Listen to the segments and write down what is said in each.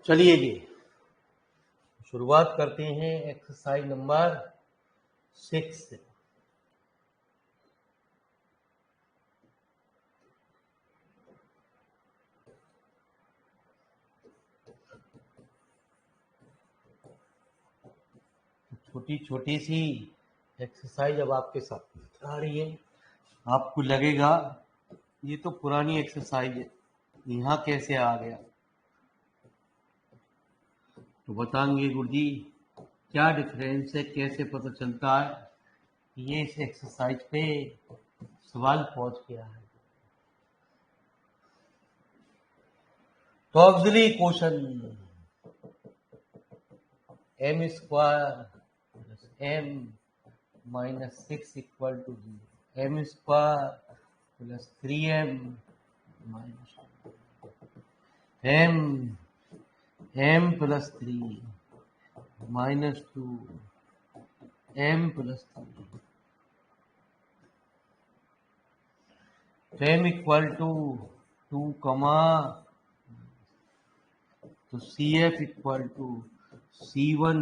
चलिए जी शुरुआत करते हैं एक्सरसाइज नंबर 6 से। छोटी छोटी सी एक्सरसाइज अब आपके साथ आ रही है। आपको लगेगा ये तो पुरानी एक्सरसाइज है, यहाँ कैसे आ गया? तो बताएंगे गुरुजी क्या डिफरेंस है, कैसे पता चलता है ये इस एक्सरसाइज पे सवाल पहुंच गया है। तो auxiliary question m square plus m minus 6 equal to 0, m square plus 3m minus m plus 3 minus 2 m plus 3, तो m इक्वल टू 2 कमा, तो CF equal to C1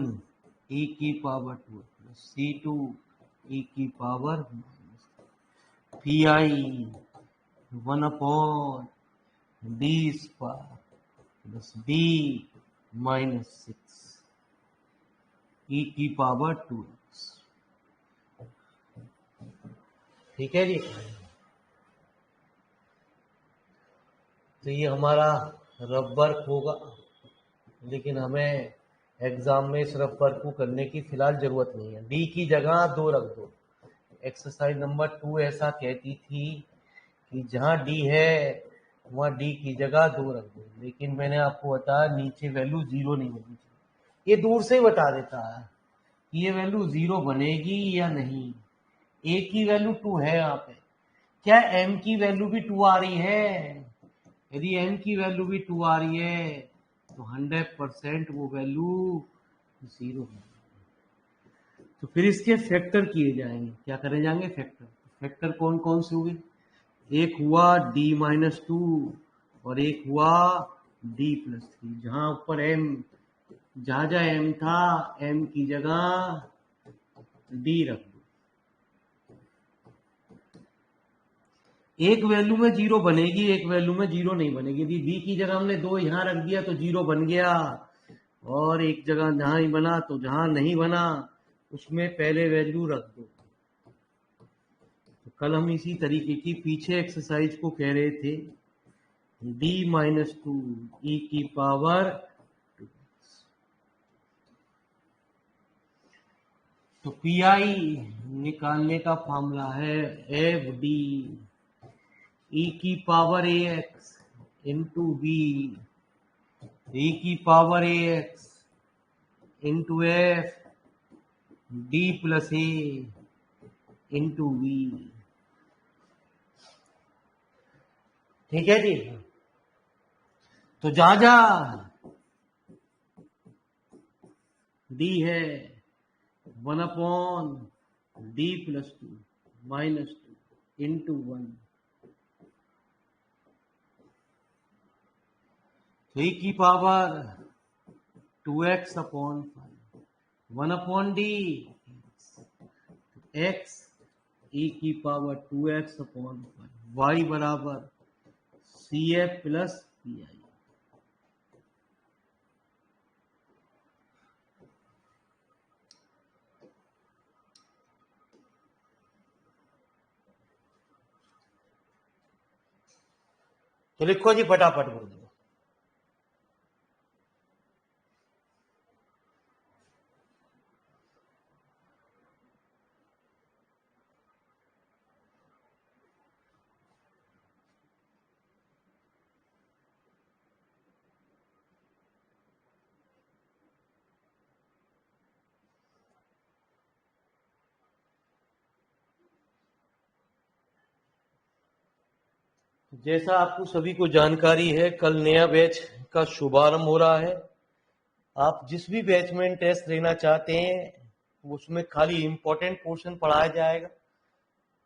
e की पावर 2 प्लस C2 e की power PI 1 upon D square plus D minus 6 e की power 2x। ठीक है जी। तो ये हमारा रफ वर्क होगा, लेकिन हमें एग्जाम में इस रफ वर्क को करने की फिलहाल जरूरत नहीं है। डी की जगह 2 रख दो। एक्सरसाइज नंबर 2 ऐसा कहती थी कि जहां डी है वहां डी की जगह 2 रख दो, लेकिन मैंने आपको बताया नीचे वैल्यू 0 नहीं बननी चाहिए। ये दूर से ही बता देता है कि ये वैल्यू 0 बनेगी या नहीं। ए की वैल्यू 2 है यहाँ पे, क्या एम की वैल्यू भी 2 आ रही है? यदि एम की वैल्यू भी 2 आ रही है तो 100% वो वैल्यू 0 है। तो फिर इसके फैक्टर किए जाएंगे। क्या करे जाएंगे? फैक्टर। फैक्टर कौन कौन से हुए? एक हुआ d माइनस 2 और एक हुआ d प्लस 3। जहां ऊपर m, जहां m था m की जगह d रख दो। एक वैल्यू में 0 बनेगी, एक वैल्यू में 0 नहीं बनेगी। यदि b की जगह हमने 2 यहां रख दिया तो 0 बन गया, और एक जगह जहां नहीं बना तो जहां नहीं बना उसमें पहले वैल्यू रख दो। तो कल हम इसी तरीके की पीछे एक्सरसाइज को कह रहे थे, d माइनस 2 e की पावर 2। तो PI निकालने का फॉर्मूला है FD e की power AX into B e की power AX into F D plus A into V। ठीक है जी। तो जहां जहां D है 1 upon D plus 2 minus 2 into 1, तो e की power 2x upon 5, 1 upon D x e की पावर 2x अपॉन 5, y बराबर CF प्लस PI। तो लिखो जी फटाफट बोल दो। जैसा आपको सभी को जानकारी है, कल नया बैच का शुभारंभ हो रहा है। आप जिस भी बैच में टेस्ट लेना चाहते हैं उसमें खाली इंपॉर्टेंट पोर्शन पढ़ाया जाएगा।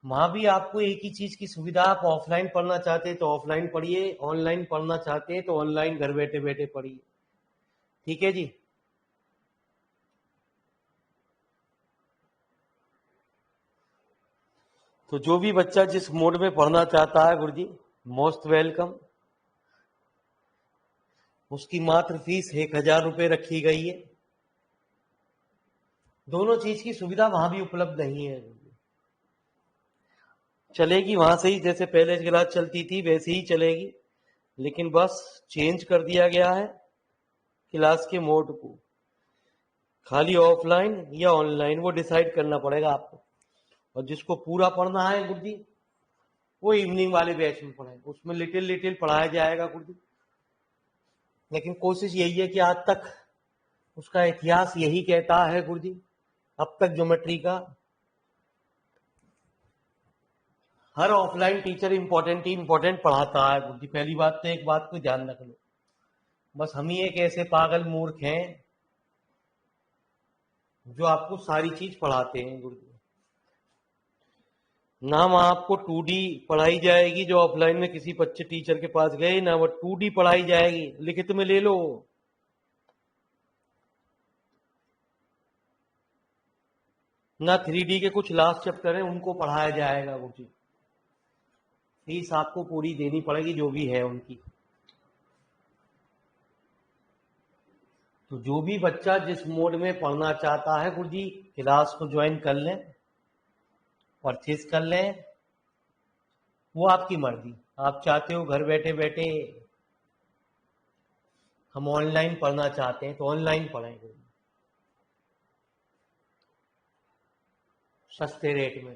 वहां भी आपको एक ही चीज की सुविधा, आप ऑफलाइन पढ़ना चाहते हैं तो ऑफलाइन पढ़िए, ऑनलाइन पढ़ना चाहते हैं तो ऑनलाइन घर बैठे बैठे पढ़िए। ठीक है जी। तो जो भी बच्चा जिस मोड में पढ़ना चाहता है गुरुजी, मोस्ट वेलकम। उसकी मात्र फीस 1,000 रुपये रखी गई है। दोनों चीज की सुविधा वहां भी उपलब्ध नहीं है। चलेगी वहां से ही, जैसे पहले क्लास चलती थी वैसे ही चलेगी, लेकिन बस चेंज कर दिया गया है क्लास के मोड को। खाली ऑफलाइन या ऑनलाइन वो डिसाइड करना पड़ेगा आपको। और जिसको पूरा पढ़ना है गुरुजी, वो इवनिंग वाले बैच में पढ़े, उसमें लिटिल लिटिल पढ़ाया जाएगा गुरुजी। लेकिन कोशिश यही है कि आज तक उसका इतिहास यही कहता है गुरुजी, अब तक ज्योमेट्री का हर ऑफलाइन टीचर इंपॉर्टेंट ही इंपॉर्टेंट पढ़ाता है गुरुजी। पहली बात तो एक बात को ध्यान रख लो, बस हम ही एक ऐसे पागल मूर्ख हैं जो आपको सारी चीज पढ़ाते हैं गुरुजी। ना वहां आपको 2D पढ़ाई जाएगी जो ऑफलाइन में किसी बच्चे टीचर के पास गए, ना वो 2D पढ़ाई जाएगी, लिखित में ले लो। ना 3D के कुछ लास्ट चैप्टर है उनको पढ़ाया जाएगा गुरुजी। फीस आपको पूरी देनी पड़ेगी जो भी है उनकी। तो जो भी बच्चा जिस मोड में पढ़ना चाहता है गुरुजी, क्लास को ज्वाइन कर लें, परचेज कर लें, वो आपकी मर्जी। आप चाहते हो घर बैठे बैठे हम ऑनलाइन पढ़ना चाहते हैं तो ऑनलाइन पढ़ेंगे सस्ते रेट में।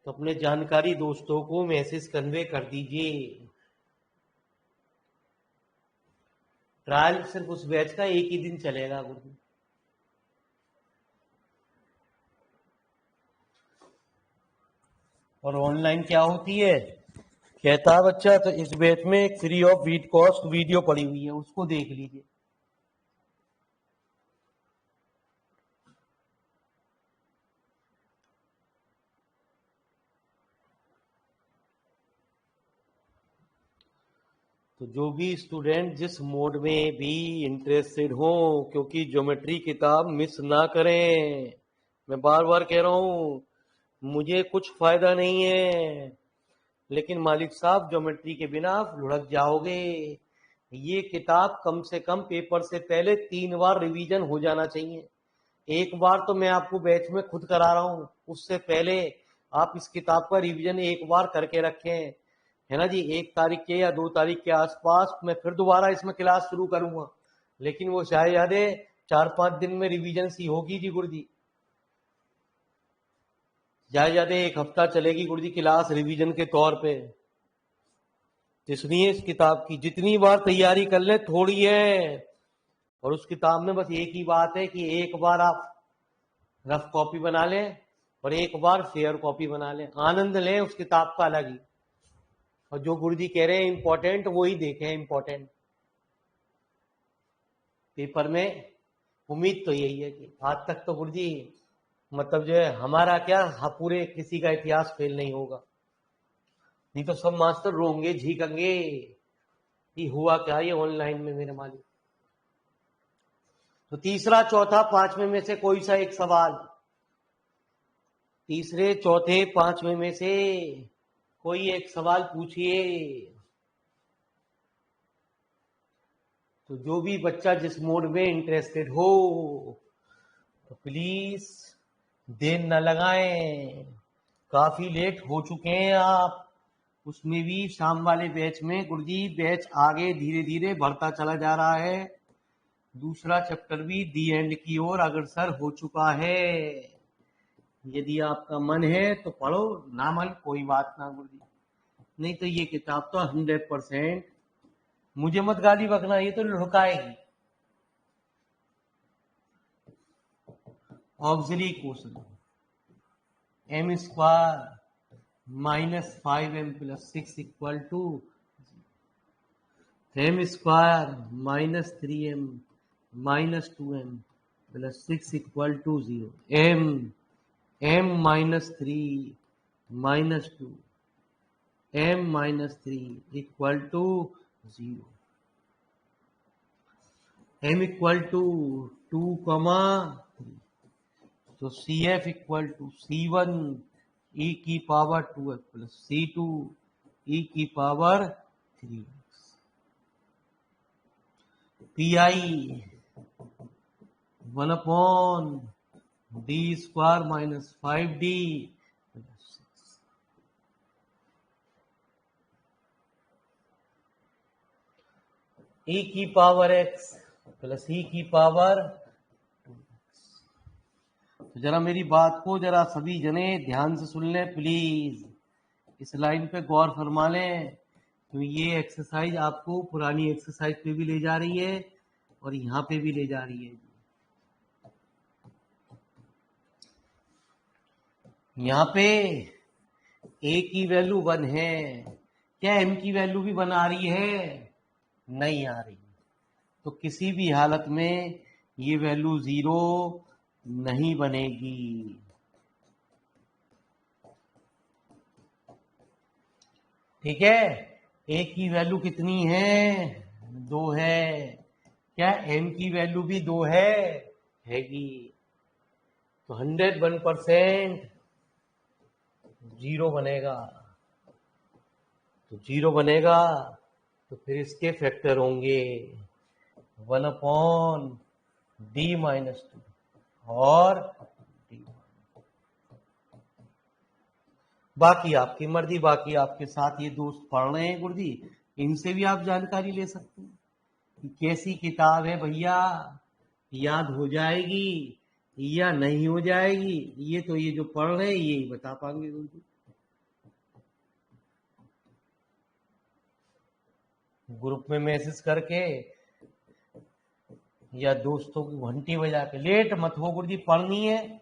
तो अपने जानकारी दोस्तों को मैसेज कन्वे कर दीजिए। ट्रायल सिर्फ उस बैच का एक ही दिन चलेगा गुरुजी। और ऑनलाइन क्या होती है, कहता है बच्चा तो इस बैच में एक फ्री ऑफ कॉस्ट वीडियो पड़ी हुई है, उसको देख लीजिए। तो जो भी स्टूडेंट जिस मोड में भी इंटरेस्टेड हो, क्योंकि ज्योमेट्री किताब मिस ना करें। मैं बार बार कह रहा हूं, मुझे कुछ फायदा नहीं है, लेकिन मालिक साहब ज्योमेट्री के बिना आप लुढ़क जाओगे। ये किताब कम से कम पेपर से पहले 3 बार रिवीजन हो जाना चाहिए। एक बार तो मैं आपको बैच में खुद करा रहा हूं, उससे पहले आप इस किताब का रिवीजन एक बार करके रखें, है ना जी। 1 तारीख के या 2 तारीख के आसपास मैं फिर दोबारा इसमें क्लास शुरू करूंगा, लेकिन वो शायद याद है 4-5 दिन में रिवीजन सी होगी जी गुरुजी। ज्यादा 1 हफ्ता चलेगी गुरुजी क्लास रिवीजन के तौर पे। इसलिए इस किताब की जितनी बार तैयारी कर ले थोड़ी है। और उस किताब में बस एक ही बात है कि एक बार आप रफ कॉपी बना लें और एक बार फेयर कॉपी बना लें, आनंद लें उस किताब का अलग ही। और जो गुरुजी कह रहे हैं इंपॉर्टेंट वही देखें इंपॉर्टेंट पेपर में। उम्मीद तो यही है कि आज तक तो गुरुजी मतलब जो है हमारा क्या, पूरे किसी का इतिहास फेल नहीं होगा। नहीं तो सब मास्टर रोंगे झीकेंगे कि हुआ क्या ये ऑनलाइन में मेरे मालिक। तो तीसरा चौथा पांचवें में से कोई सा एक सवाल, तीसरे चौथे पांचवें में से कोई एक सवाल पूछिए। तो जो भी बच्चा जिस मोड में इंटरेस्टेड हो तो प्लीज देर न लगाएं, काफी लेट हो चुके हैं आप। उसमें भी शाम वाले बैच में गुरुजी बैच आगे धीरे धीरे बढ़ता चला जा रहा है। दूसरा चैप्टर भी दी एंड की ओर अग्रसर हो चुका है। यदि आपका मन है तो पढ़ो, ना मन कोई बात ना गुरुजी। नहीं तो ये किताब तो 100%, मुझे मत गाली बकना, ये तो लुढ़काएगी। Auxiliary question, m square -5m + 6 = m square -3m -2m + 6 = 0। m -3 -2 m -3 = 0। m equal to 2, तो CF equal to C1 e की power 2x plus C2 e की power 3x। PI 1/d² minus 5D plus 6। e की power x plus e की power 2x। तो जरा मेरी बात को जरा सभी जने ध्यान से सुन लें प्लीज, इस लाइन पे गौर फरमा लें, तो ये एक्सरसाइज आपको पुरानी एक्सरसाइज पे भी ले जा रही है और यहाँ पे भी ले जा रही है। यहाँ पे a की वैल्यू 1 है, क्या m की वैल्यू भी 1 आ रही है? नहीं आ रही। तो किसी भी हालत में ये वैल्यू 0 नहीं बनेगी। ठीक है, a की वैल्यू कितनी है? 2 है। क्या m की वैल्यू भी 2 हैगी? तो 101% 0 बनेगा। तो 0 बनेगा तो फिर इसके फैक्टर होंगे 1/d-2 और d। बाकी आपकी मर्जी, बाकी आपके साथ ये दोस्त पढ़ रहे हैं गुरुजी, इनसे भी आप जानकारी ले सकते हैं कि कैसी किताब है भैया, याद हो जाएगी या नहीं हो जाएगी, ये तो ये जो पढ़ रहे हैं यही बता पाएंगे गुरुजी। ग्रुप में मैसेज करके या दोस्तों की घंटी बजा के, लेट मत हो गुरुजी, पढ़नी है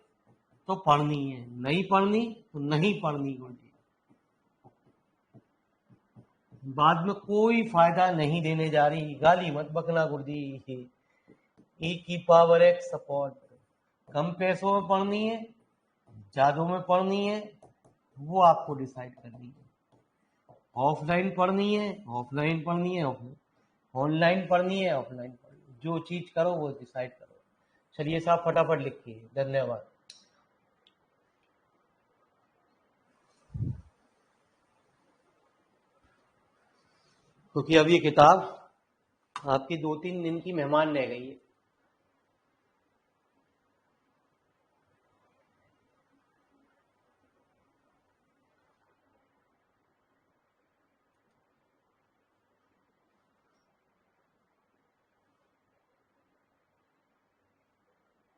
तो पढ़नी है, नहीं पढ़नी तो नहीं पढ़नी गुरुजी। बाद में कोई फायदा नहीं देने जा रही, गाली मत बकना गुरुजी। e की पावर x सपोर्ट, कम पैसों में पढ़नी है ज्यादा में पढ़नी है वो आपको डिसाइड करनी है। ऑफलाइन पढ़नी है ऑफलाइन पढ़नी है, ऑनलाइन पढ़नी है ऑफलाइन पढ़नी है, जो चीज करो वो डिसाइड करो। चलिए साहब फटाफट लिखिए, धन्यवाद। क्योंकि अब ये किताब आपकी 2-3 दिन की मेहमान रह गई है।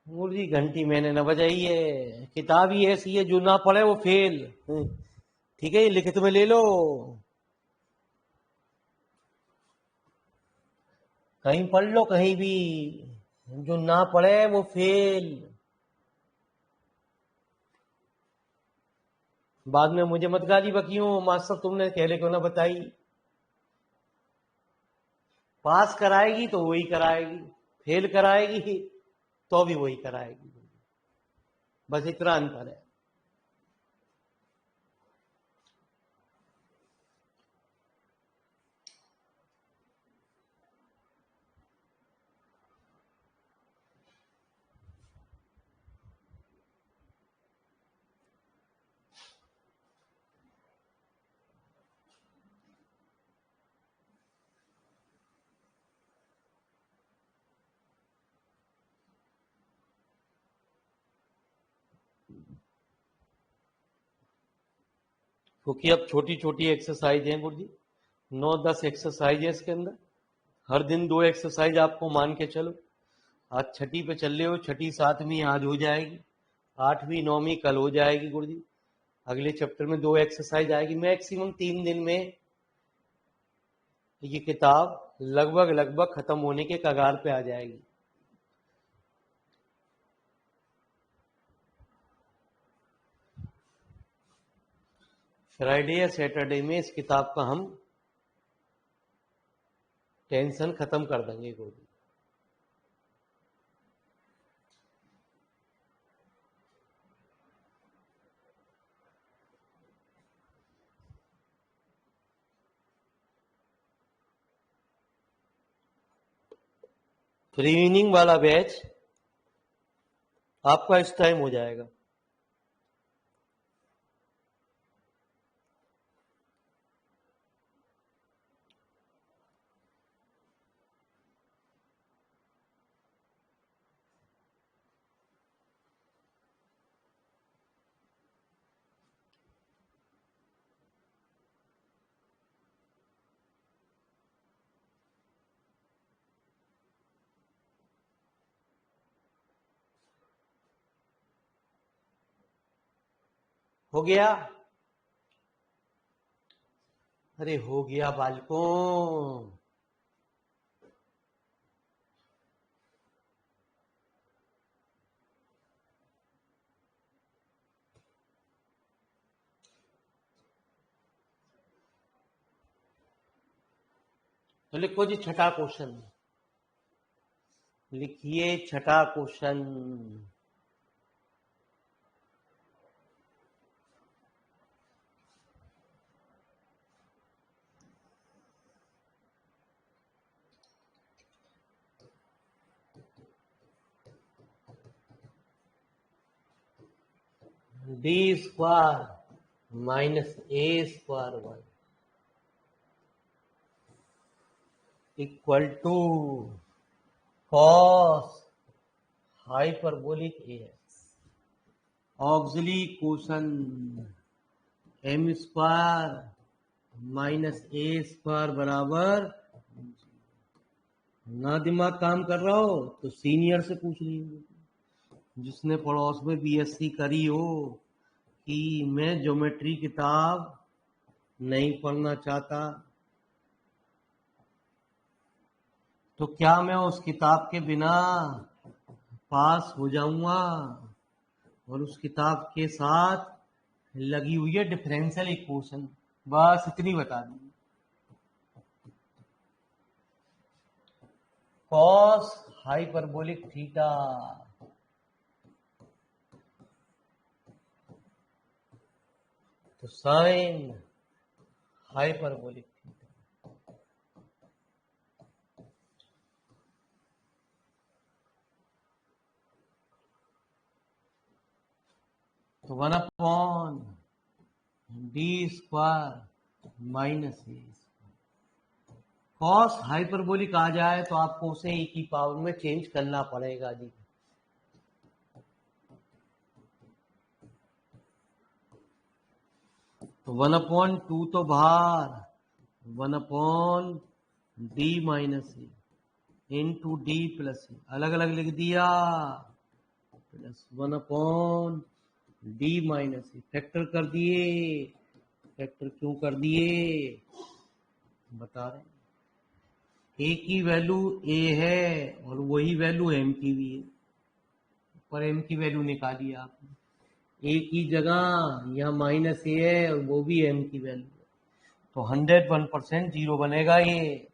मुर्गी घंटी मैंने न बजाई है, किताब ही ऐसी है जो ना पढ़े वो फेल। ठीक है, ये लिखित में ले लो, कहीं पढ़ लो कहीं भी, जो ना पढ़े वो फेल। बाद में मुझे मत गाली बकियो, मास्टर तुमने कहले क्यों ना बताई। पास कराएगी तो वही कराएगी, फेल कराएगी तो भी वही कराएगी, बस इतना अंतर है। क्योंकि अब छोटी छोटी एक्सरसाइज है गुरु जी, 9-10 एक्सरसाइज है इसके अंदर, हर दिन 2 एक्सरसाइज आपको मान के चलो। आज छठी पे चल रहे हो, छठी 7वीं आज हो जाएगी, 8वीं 9वीं कल हो जाएगी गुरु जी। अगले चैप्टर में 2 एक्सरसाइज आएगी, मैक्सिमम 3 दिन में ये किताब लगभग लगभग खत्म होने के कगार पे आ जाएगी। फ्राइडे या सैटरडे में इस किताब का हम टेंशन खत्म कर देंगे गुरु जी। फ्रीविनिंग वाला बैच आपका इस टाइम हो जाएगा। हो गया? अरे हो गया बालकों। तो लिखो जी छठा क्वेश्चन, लिखिए छठा question. D square minus A square Y equal to cos hyperbolic A auxiliary question M square minus A square बराबर। ना दिमाग काम कर रहा हो तो सीनियर से पूछ लीजिए, जिसने पड़ोस में बीएससी करी हो, कि मैं ज्योमेट्री किताब नहीं पढ़ना चाहता, तो क्या मैं उस किताब के बिना पास हो जाऊंगा? और उस किताब के साथ लगी हुई है डिफरेंशियल इक्वेशन, बस इतनी बता दी। कॉस हाइपरबोलिक थीटा तो साइन हाइपरबोलिक थीटा। तो 1/d स्क्वायर माइनस ए। कॉस हाइपरबोलिक आ जाए तो आपको उसे e की पावर में चेंज करना पड़ेगा जी। तो 1/2 तो बाहर, 1/d माइनस ए इंटू डी प्लस ए, अलग अलग लिख दिया, प्लस 1/d माइनस ए। फैक्टर कर दिए। फैक्टर क्यों कर दिए बता रहे हैं। ए की वैल्यू ए है और वही वैल्यू एम की भी है, पर एम की वैल्यू निकाली आपने। ए की जगह यहाँ माइनस ए है और वो भी एम की वैल्यू है, तो 101% जीरो बनेगा ये।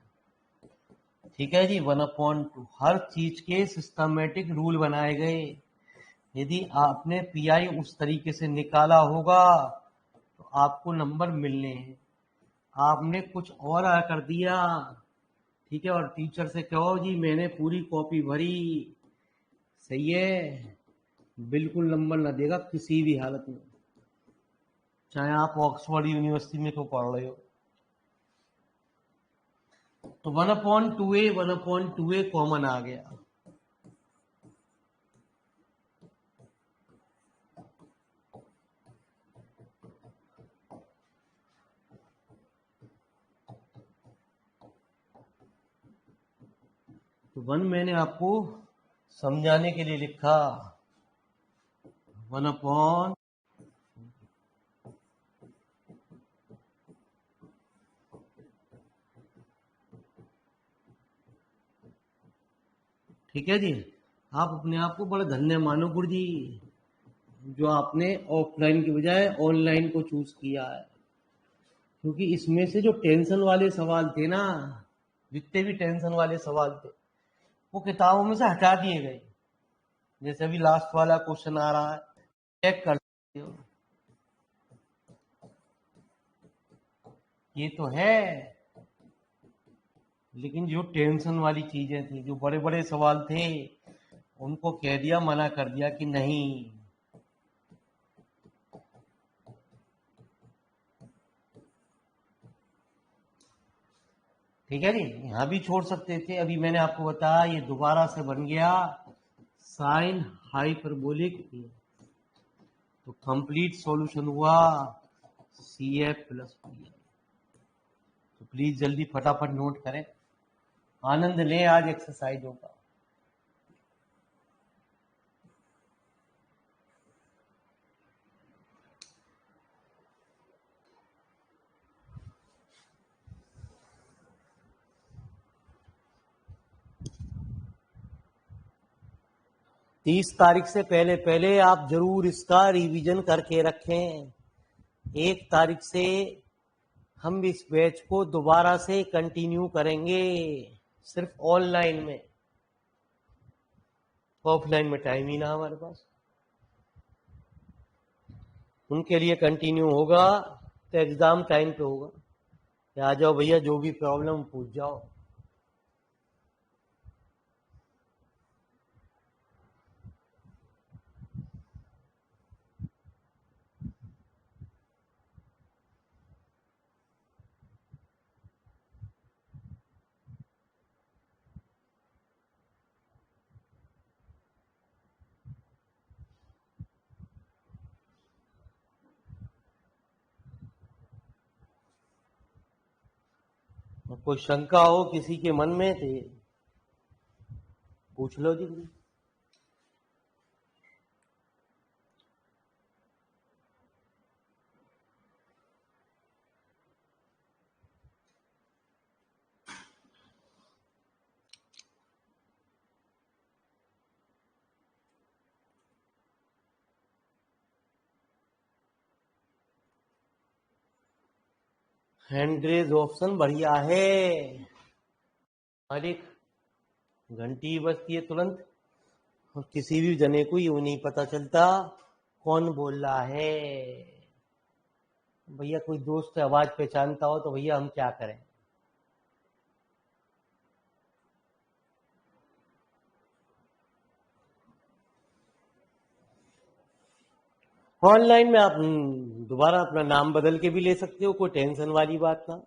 ठीक है जी। 1/2 हर चीज के सिस्टमेटिक रूल बनाए गए। यदि आपने पीआई उस तरीके से निकाला होगा तो आपको नंबर मिलने हैं। आपने कुछ और कर दिया, ठीक है, और टीचर से कहो जी मैंने पूरी कॉपी भरी, सही है, बिल्कुल नंबर ना देगा किसी भी हालत में, चाहे आप ऑक्सफोर्ड यूनिवर्सिटी में क्यों पढ़ रहे हो। तो 1/2a कॉमन आ गया। तो 1 मैंने आपको समझाने के लिए लिखा, 1/, ठीक है जी। आप अपने आप को बड़ा धन्य मानो गुरुजी, जो आपने ऑफलाइन की बजाय ऑनलाइन को चूज किया है, क्योंकि इसमें से जो टेंशन वाले सवाल थे ना, जितने भी टेंशन वाले सवाल थे वो किताबों में से हटा दिए गए। जैसे अभी लास्ट वाला क्वेश्चन आ रहा है, चेक कर सकते हो, ये तो है लेकिन जो टेंशन वाली चीजें थी, जो बड़े बड़े सवाल थे, उनको कह दिया, मना कर दिया कि नहीं। ठीक है जी, यहां भी छोड़ सकते थे। अभी मैंने आपको बताया ये दोबारा से बन गया साइन हाइपरबोलिक, तो कंप्लीट सॉल्यूशन हुआ CF प्लस PI। तो प्लीज जल्दी फटाफट नोट करें, आनंद लें आज एक्सरसाइजों का। तीस तारीख से पहले पहले आप जरूर इसका रिवीजन करके रखें। 1 तारीख से हम इस बैच को दोबारा से कंटिन्यू करेंगे, सिर्फ ऑनलाइन में। ऑफलाइन में टाइम ही ना हमारे पास। उनके लिए कंटिन्यू होगा तो एग्जाम टाइम पे होगा कि आ जाओ भैया, जो भी प्रॉब्लम पूछ जाओ। कोई शंका हो किसी के मन में तो पूछ लो जी। हैंड रेज ऑप्शन बढ़िया है मालिक, घंटी बजती है तुरंत और किसी भी जने को यूं नहीं पता चलता कौन बोल रहा है। भैया कोई दोस्त आवाज पहचानता हो तो भैया हम क्या करें। ऑनलाइन में आप दोबारा अपना नाम बदल के भी ले सकते हो, कोई टेंशन वाली बात ना।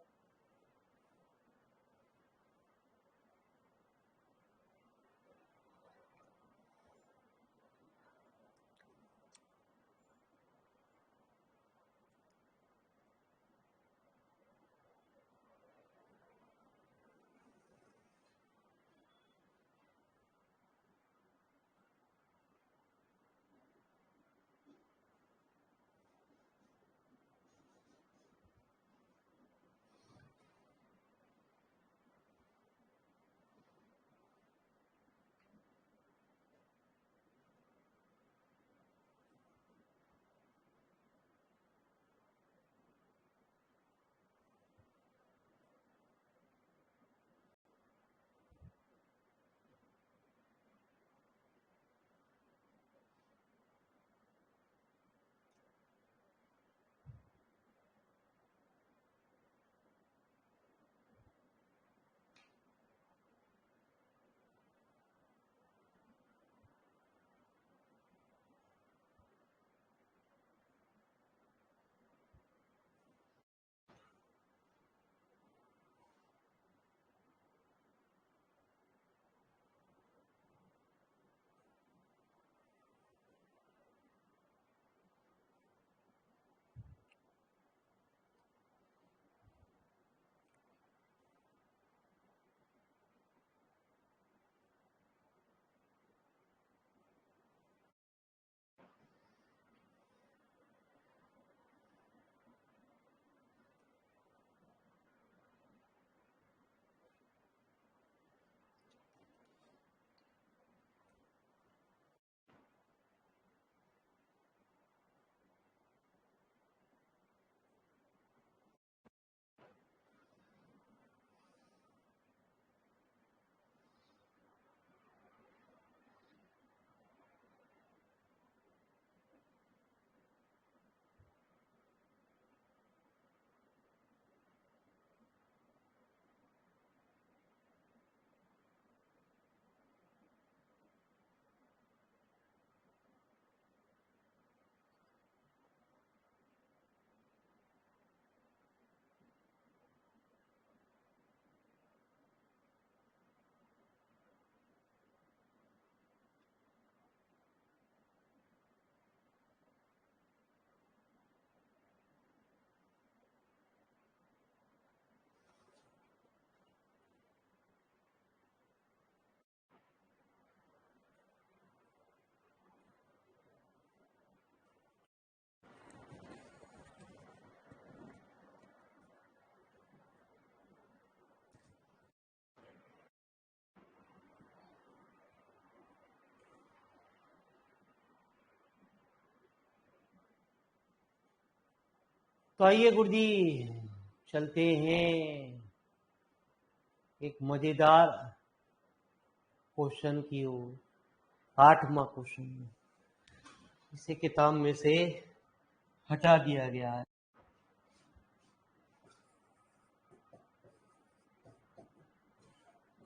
तो आइए गुरुजी चलते हैं एक मजेदार क्वेश्चन की ओर। 8वां क्वेश्चन, इसे किताब में से हटा दिया गया है।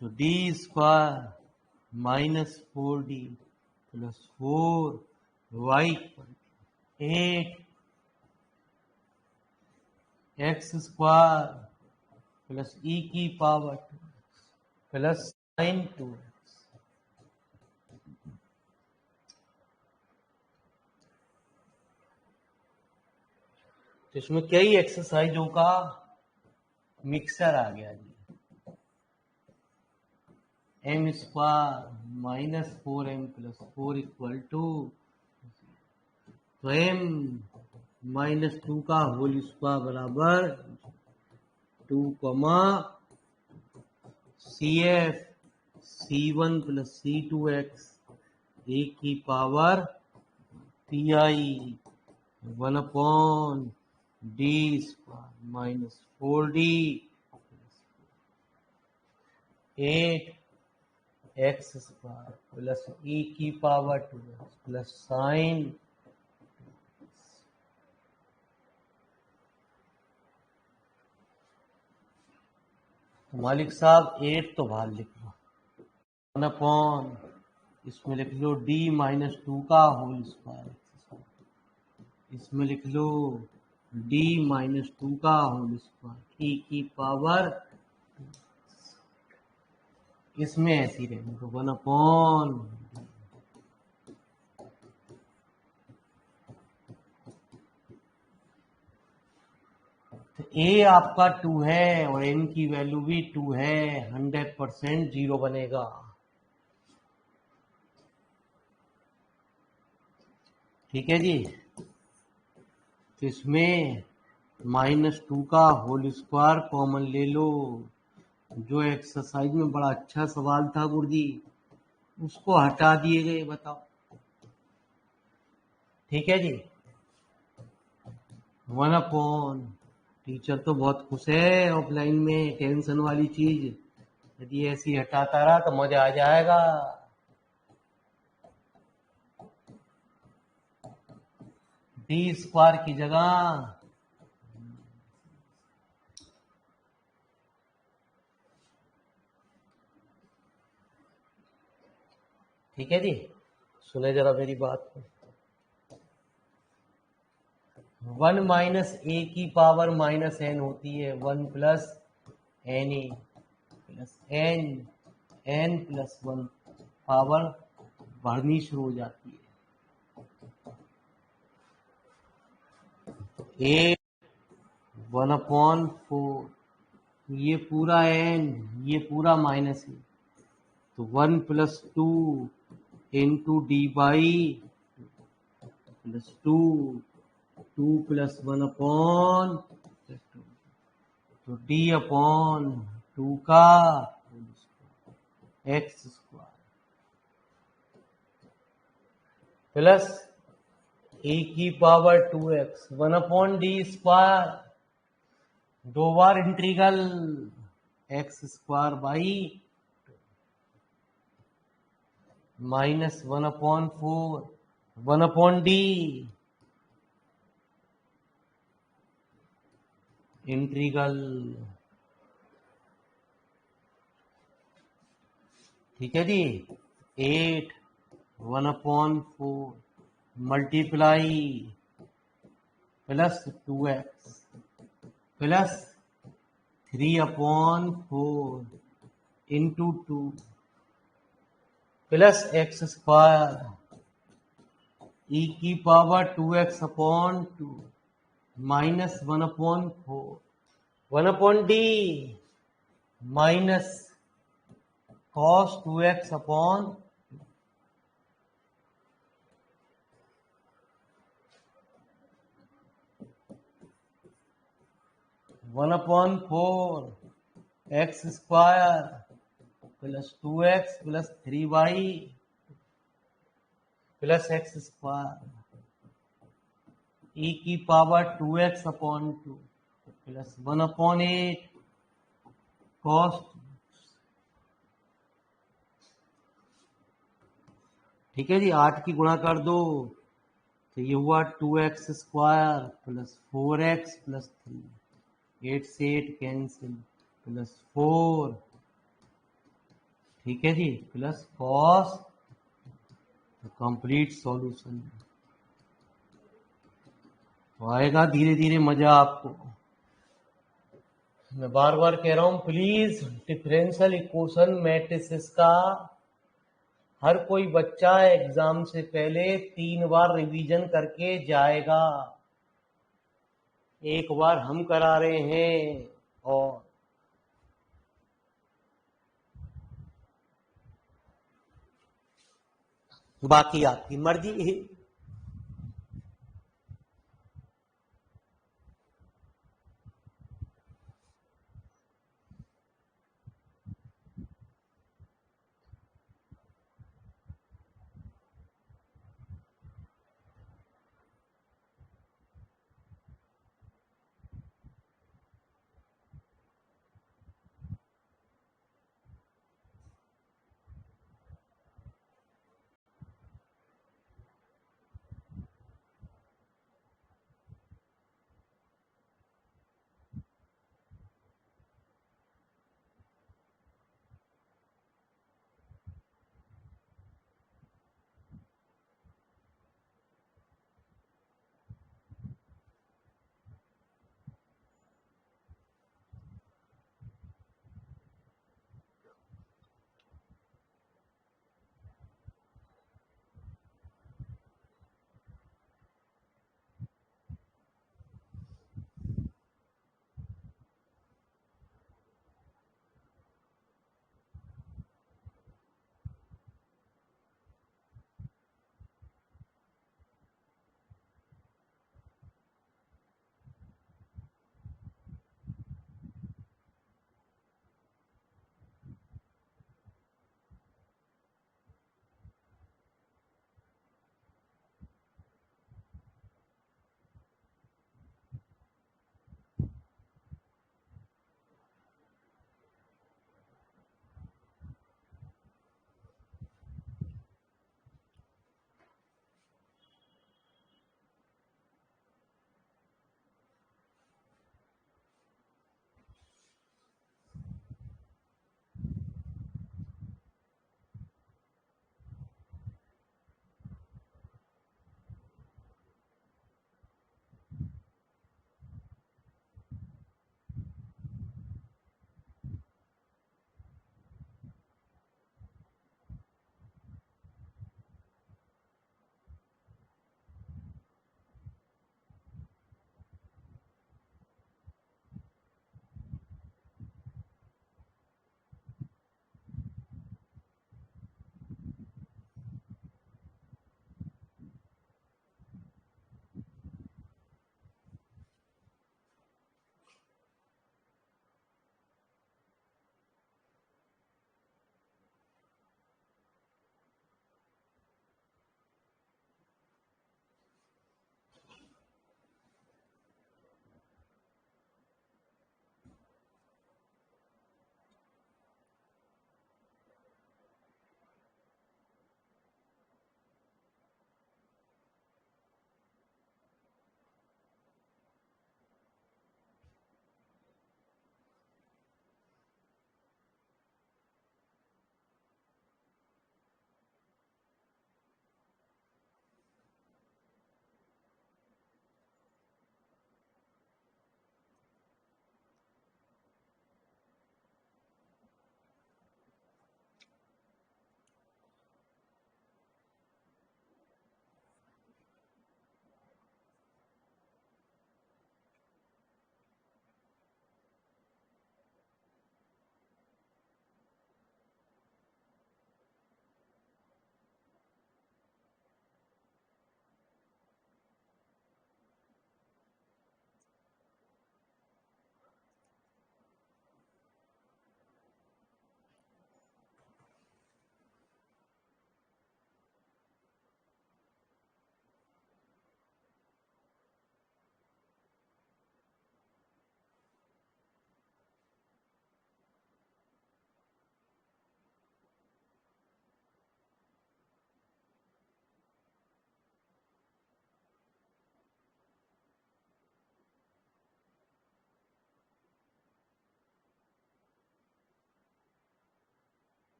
तो D square minus 4d plus 4y 8 x square plus e की पावर 2 प्लस साइन 2x। तो इसमें कई एक्सरसाइजों का मिक्सर आ गया जी। M square minus 4m plus 4 equal to, तो m माइनस 2 का होल स्क्वायर बराबर 2 CF C1 plus C2x a की power PI 1/d square minus 4d 8 x square plus e की पावर 2x प्लस साइन। तो मालिक साहब 8 तो बाहर लिख लो, 1/, इसमें लिख लो d माइनस 2 का होल स्क्वायर, इसमें लिख लो d माइनस 2 का होल स्क्वायर ई की पावर, इसमें ऐसी रहेगी तो 1/। तो a आपका 2 है और n की वैल्यू भी 2 है, 100% 0 बनेगा। ठीक है जी। तो इसमें माइनस 2 का होल स्क्वायर कॉमन ले लो। जो एक्सरसाइज में बड़ा अच्छा सवाल था गुरुजी, उसको हटा दिए गए, बताओ। ठीक है जी। 1/, टीचर तो बहुत खुश है ऑफलाइन में, टेंशन वाली चीज यदि ऐसी हटाता रहा तो मजा आ जाएगा। डी स्क्वायर की जगह ठीक है जी, सुने जरा मेरी बात को। 1 माइनस ए की पावर माइनस n होती है, 1 plus N A plus n plus 1 power बढ़नी शुरू हो जाती है। 8 1/4, ये पूरा n, ये पूरा माइनस है, तो 1 plus 2 into d by plus 2 plus 1/, तो d/2 का एक्स स्क्वायर प्लस ए की पावर 2x 1/d स्क्वायर, 2 बार integral x square by minus 1/4 1/d integral. ठीक है जी। 8 1/4 multiply plus 2x plus 3/4 into 2 plus x square e की power 2x/2 minus 1/4 1/d minus cos 2x upon 1/4 x square plus 2x plus 3y plus x square e की power 2x upon 2 plus 1/8 cos. ठीक है जी, 8 की गुणा कर दो तो ये हुआ 2x² प्लस 4x प्लस 3, 8 से 8 कैंसिल प्लस 4। ठीक है जी, प्लस कॉस। तो कंप्लीट सॉल्यूशन तो आएगा धीरे धीरे मजा आपको। मैं बार बार कह रहा हूं, प्लीज डिफरेंशियल इक्वेशन मैट्रिसेस का हर कोई बच्चा एग्जाम से पहले 3 बार रिवीजन करके जाएगा। एक बार हम करा रहे हैं और बाकी आपकी मर्जी है।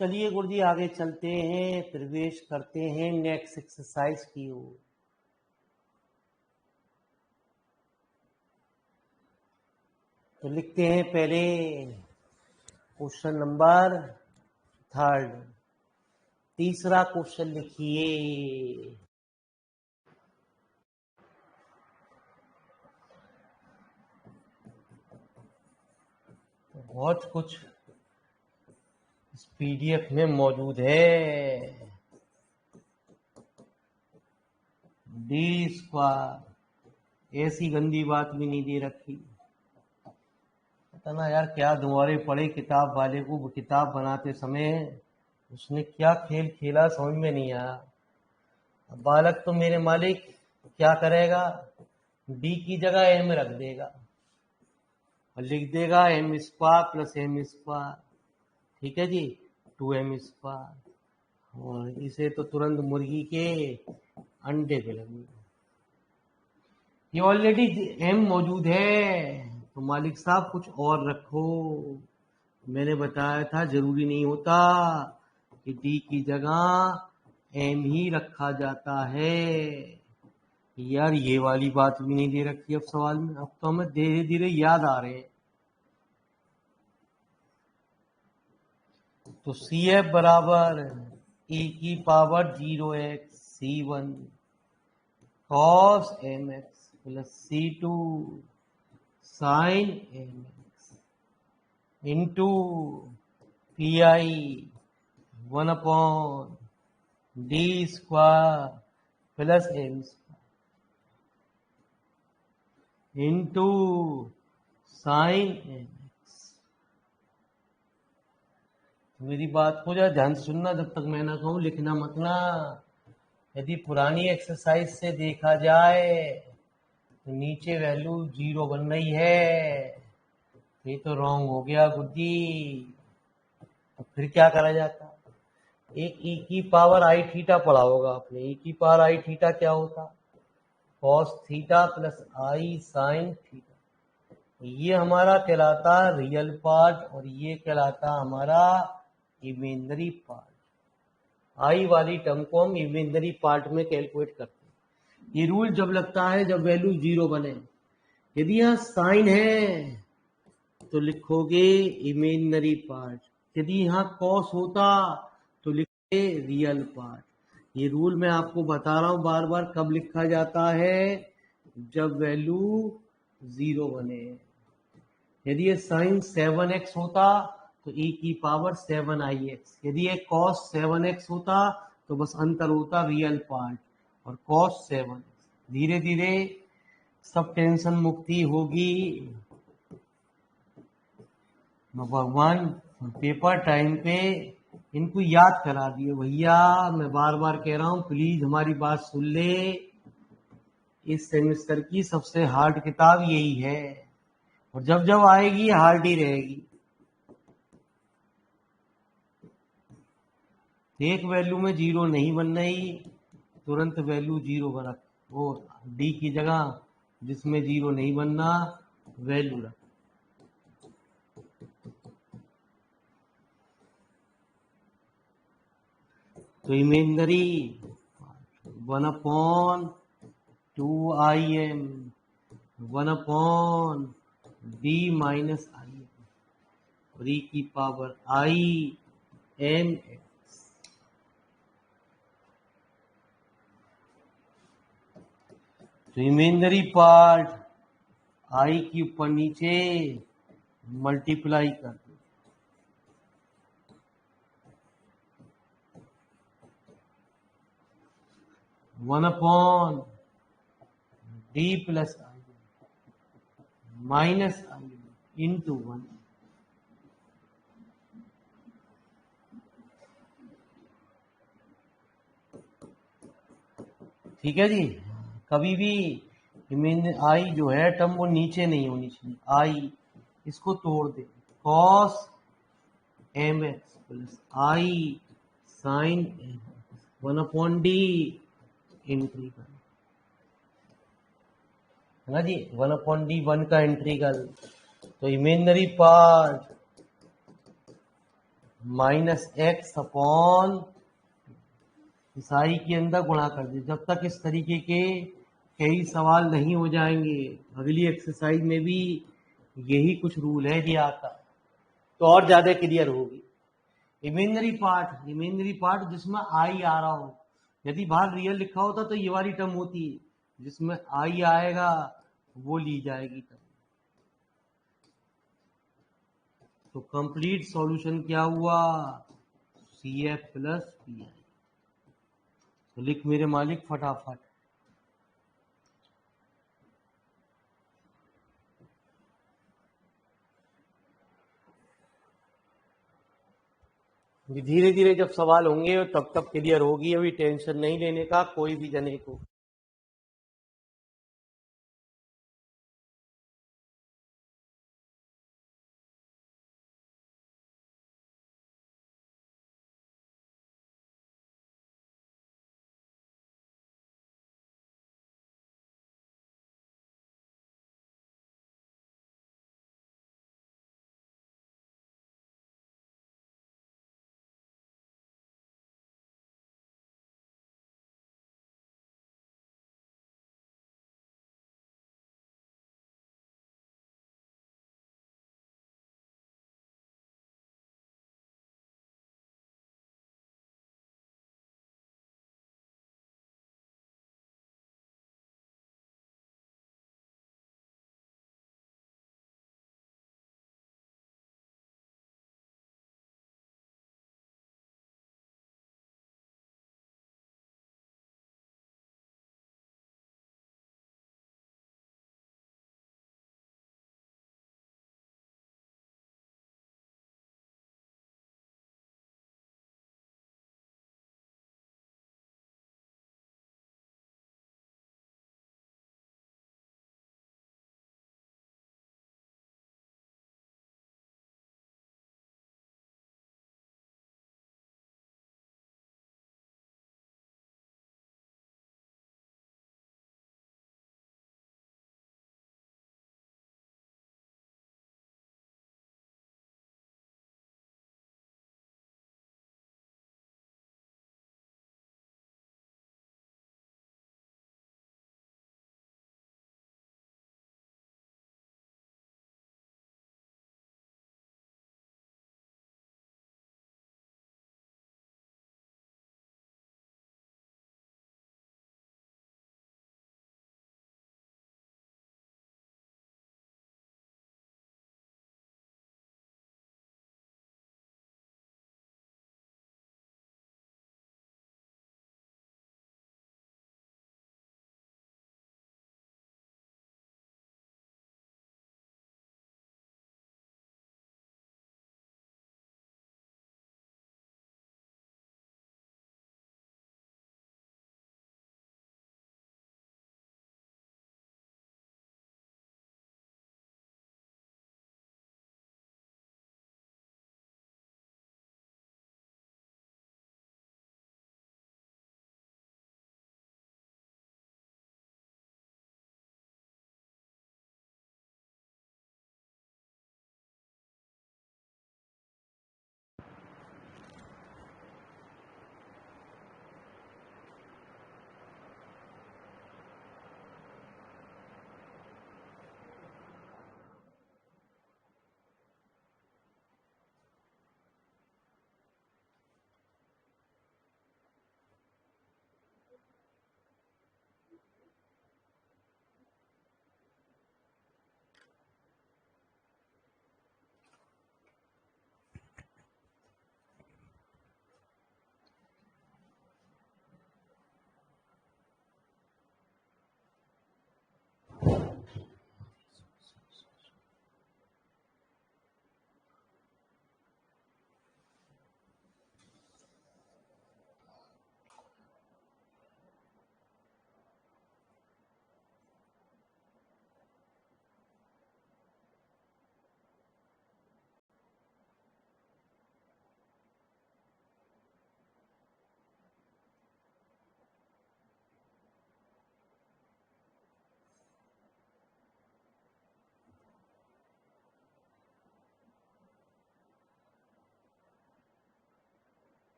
चलिए गुरुजी आगे चलते हैं, प्रवेश करते हैं नेक्स्ट एक्सरसाइज की ओर। तो लिखते हैं पहले क्वेश्चन नंबर 3। तीसरा क्वेश्चन लिखिए। बहुत कुछ इस पीडीएफ में मौजूद है। डी स्क्वायर, ऐसी गंदी बात भी नहीं दे रखी। पता ना यार क्या तुम्हारे पढ़े किताब वाले को किताब बनाते समय उसने क्या खेल खेला समझ में नहीं आया। अब बालक तो मेरे मालिक क्या करेगा, डी की जगह एम रख देगा और लिख देगा M square plus M square. ठीक है जी, 2m स्क्वायर। और इसे तो तुरंत मुर्गी के अंडे पे लगे। ये ऑलरेडी m मौजूद है तो मालिक साहब कुछ और रखो। मैंने बताया था जरूरी नहीं होता कि d की जगह m ही रखा जाता है। यार ये वाली बात भी नहीं दे रखी अब सवाल में। अब तो हमें धीरे धीरे याद आ रहे हैं। तो CF बराबर e की power 0x C1 cos mx plus C2 sin mx into PI 1/d square plus m square into sin mx। मेरी बात को जरा ध्यान से सुनना, जब तक मैं ना कहूँ लिखना मत ना। यदि पुरानी एक्सरसाइज से देखा जाए तो नीचे वैल्यू 0 बन रही है, ये तो रॉन्ग हो गया गुरुजी। तो फिर क्या करा जाता? एक ई की पावर आई थीटा पढ़ा होगा आपने। ई की पावर आई थीटा क्या होता? कॉस थीटा प्लस आई साइन थीटा। ये हमारा कहलाता रियल पार्ट और ये कहलाता हमारा इमेजिनरी पार्ट। आई वाली टर्म को हम इमेजिनरी पार्ट में कैलकुलेट करते हैं। ये रूल जब लगता है जब वैल्यू 0 बने। यदि यहाँ साइन है तो लिखोगे इमेजिनरी पार्ट, यदि यहाँ कॉस होता तो लिखोगे रियल पार्ट। ये रूल मैं आपको बता रहा हूं बार बार, कब लिखा जाता है? जब वैल्यू 0 बने। यदि ये साइन 7x होता तो e की पावर 7ix। यदि ये cos 7x होता तो बस अंतर होता रियल पार्ट और cos 7x। धीरे धीरे सब टेंशन मुक्ति होगी। भगवान पेपर टाइम पे इनको याद करा दिए। भैया मैं बार बार कह रहा हूं प्लीज हमारी बात सुन ले। इस सेमेस्टर की सबसे हार्ड किताब यही है और जब जब आएगी हार्ड ही रहेगी। एक वैल्यू में 0 नहीं बन रही, तुरंत वैल्यू 0 बना, वो डी की जगह जिसमें 0 नहीं बनना वैल्यू रख। तो इमेजिनरी 1/2im 1/d माइनस आई और e की पावर आई एम एक्स। तो इमेजिनरी पार्ट आई की ऊपर नीचे मल्टीप्लाई कर दो। वन अपॉन डी प्लस आई माइनस आई इंटू 1। ठीक है जी। कभी भी आई जो है टर्म वो नीचे नहीं होनी चाहिए। आई इसको तोड़ दे, कॉस एम एक्स प्लस आई साइन एम 1/d इंटीग्रल है ना जी। 1/d 1 का इंटीग्रल। तो imaginary part minus x upon इस आई के अंदर गुणा कर दे। जब तक इस तरीके के कई सवाल नहीं हो जाएंगे, अगली एक्सरसाइज में भी यही कुछ रूल है जी आता, तो और ज्यादा क्लियर होगी। इमेजिनरी पार्ट जिसमें आई आ रहा हो, यदि बाहर रियल लिखा होता तो ये वाली टर्म होती है, जिसमें आई आएगा वो ली जाएगी टर्म। तो कंप्लीट सॉल्यूशन क्या हुआ, C F plus P I. तो लिख मेरे मालिक फटाफट। धीरे धीरे जब सवाल होंगे तब तब क्लियर होगी, अभी टेंशन नहीं लेने का कोई भी जने को।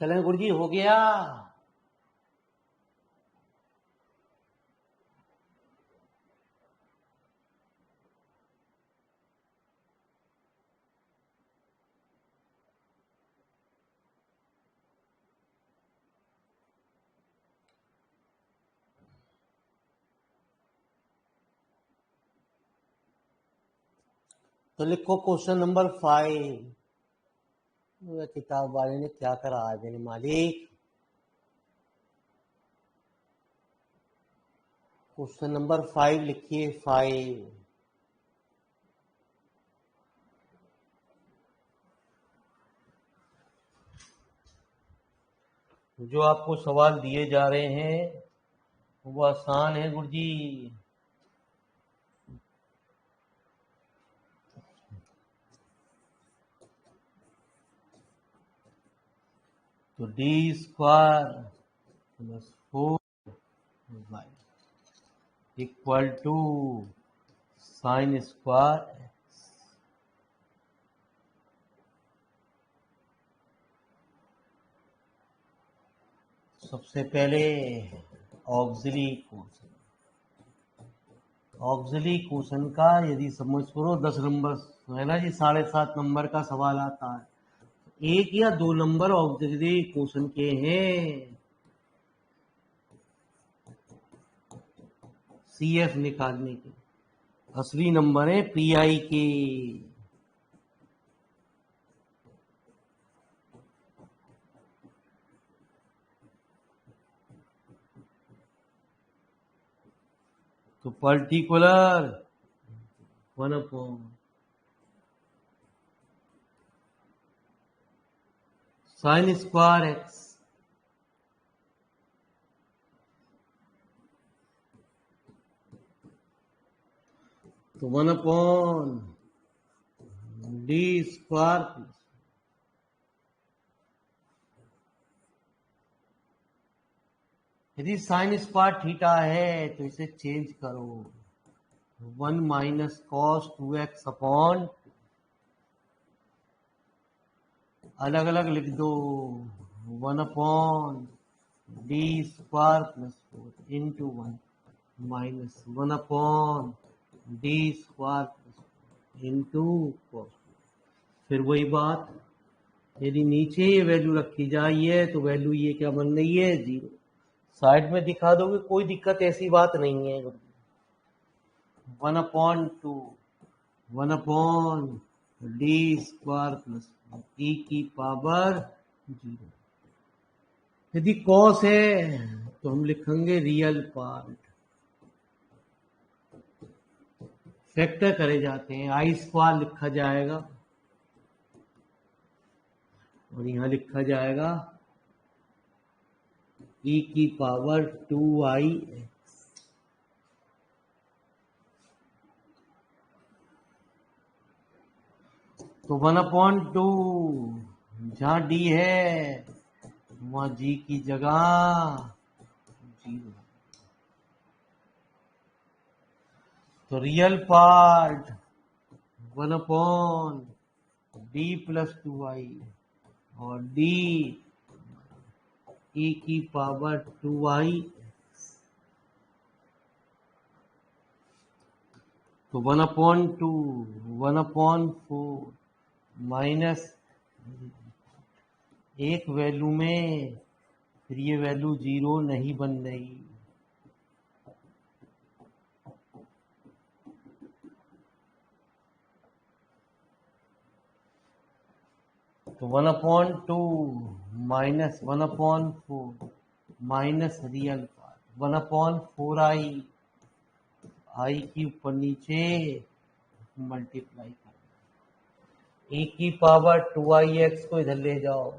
चलें गुरुजी, हो गया। तो लिखो क्वेश्चन नंबर 5। किताब वाले ने क्या करा आज मेरे मालिक। क्वेश्चन नंबर 5 लिखिए, 5। जो आपको सवाल दिए जा रहे हैं वो आसान है गुरुजी। तो D square plus 4y equal to sine square. सबसे पहले ऑक्सिलरी क्वेश्चन का यदि समझ करो 10 नंबर है ना जी, 7.5 नंबर का सवाल आता है। एक या 2 नंबर ऑक्सिलरी क्वेश्चन के हैं। सीएफ निकालने के असली नंबर है पीआई के। तो पर्टिकुलर 1 साइन स्क्वायर एक्स तो 1 डी स्क्वायर प्लस यदि साइन स्क्वायर थीटा है तो इसे चेंज करो 1 माइनस कॉस 2x अपॉन अलग अलग लिख दो 1 D square plus 4 into 1 minus 1 D square plus into cos. फिर वही बात, यदि नीचे ये वैल्यू रखी जाए तो वैल्यू ये क्या बन रही है 0। साइड में दिखा दोगे कोई दिक्कत, ऐसी बात नहीं है। 1 डी स्क्वायर प्लस ई की पावर 0। यदि कॉस है तो हम लिखेंगे रियल पार्ट। फैक्टर करे जाते हैं, आई स्क्वायर लिखा जाएगा और यहां लिखा जाएगा ई की पावर 2i। तो 1/2 जहां डी है वहां जी की जगह 0। तो real part 1/d plus 2i और डी ई की पावर 2i। तो 1/4 माइनस एक वैल्यू में फिर ये वैल्यू 0 नहीं बन रही। तो 1/2 minus 1/4 minus real part 1/4i आई की ऊपर नीचे मल्टीप्लाई करना। ए की पावर 2ix को इधर ले जाओ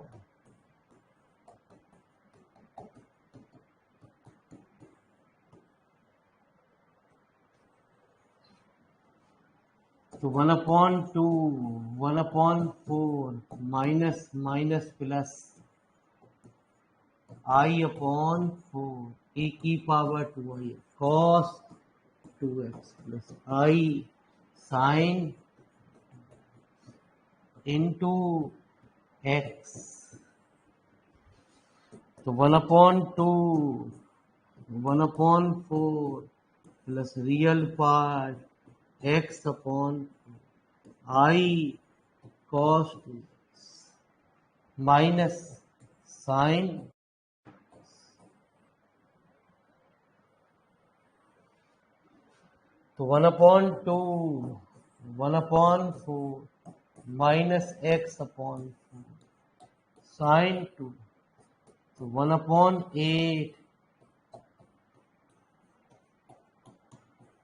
तो 1/4 minus minus plus i/4 E की power 2i cos 2x plus i sine into x तो 1/2, 1/4 plus real part x upon I cos minus sine, तो 1/2, 1/4 माइनस x अपॉन साइन 2, तो 1/8,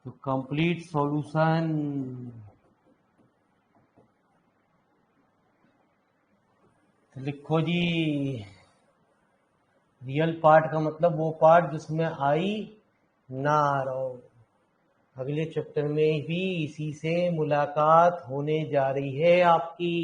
तो कंप्लीट सॉल्यूशन। लिखो जी, रियल पार्ट का मतलब वो part जिसमें आई ना आ रहा हो। अगले चैप्टर में भी इसी से मुलाकात होने जा रही है आपकी।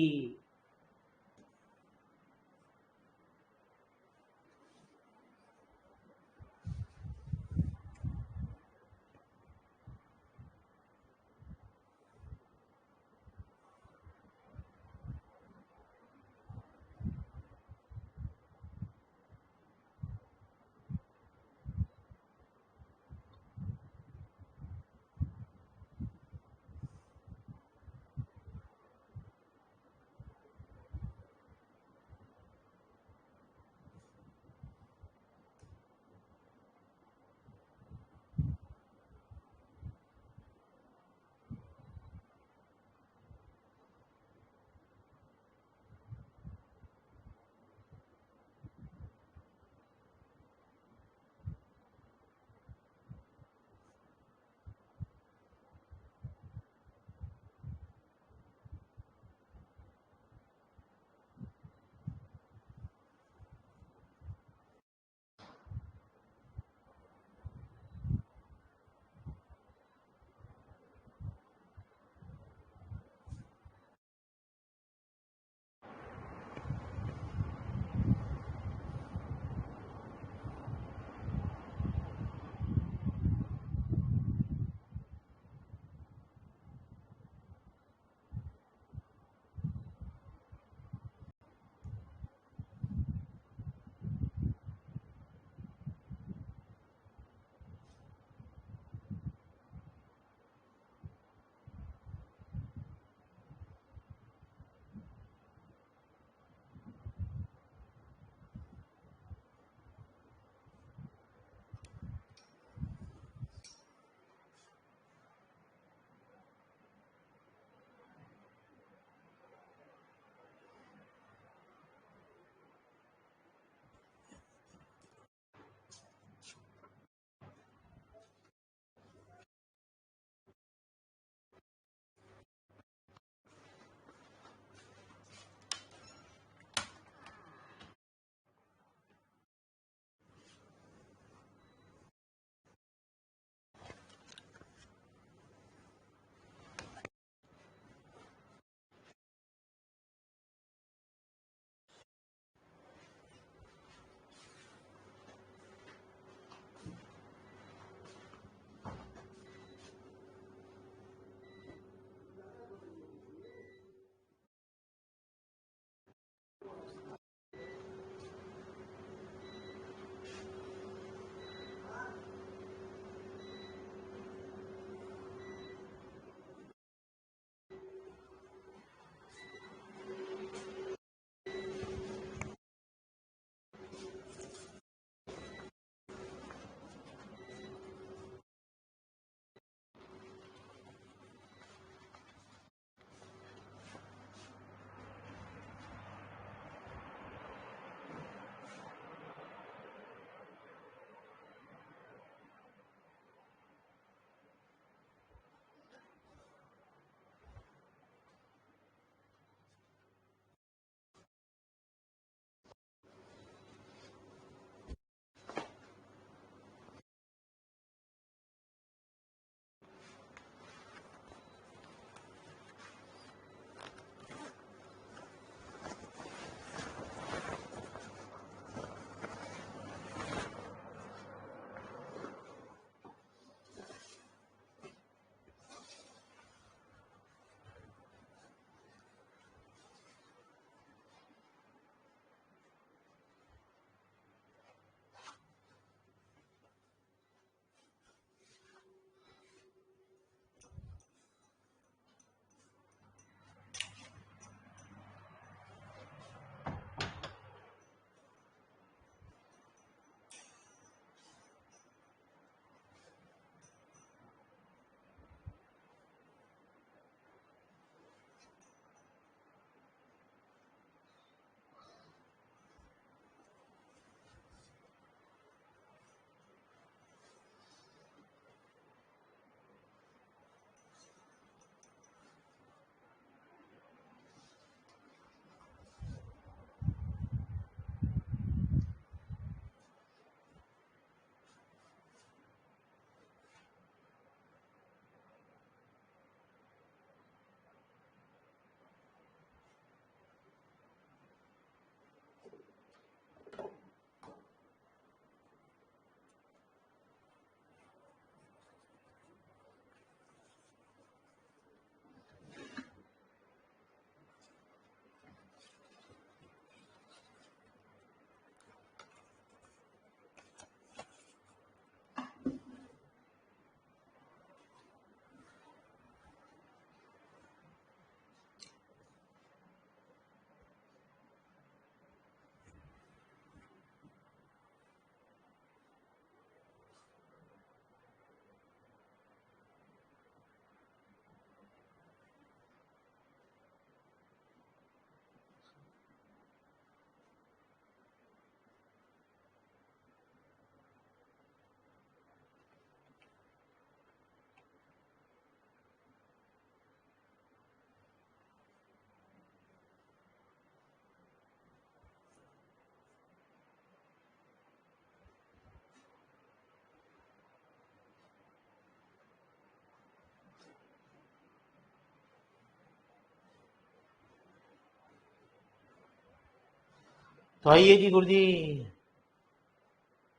तो आइए जी गुरु जी,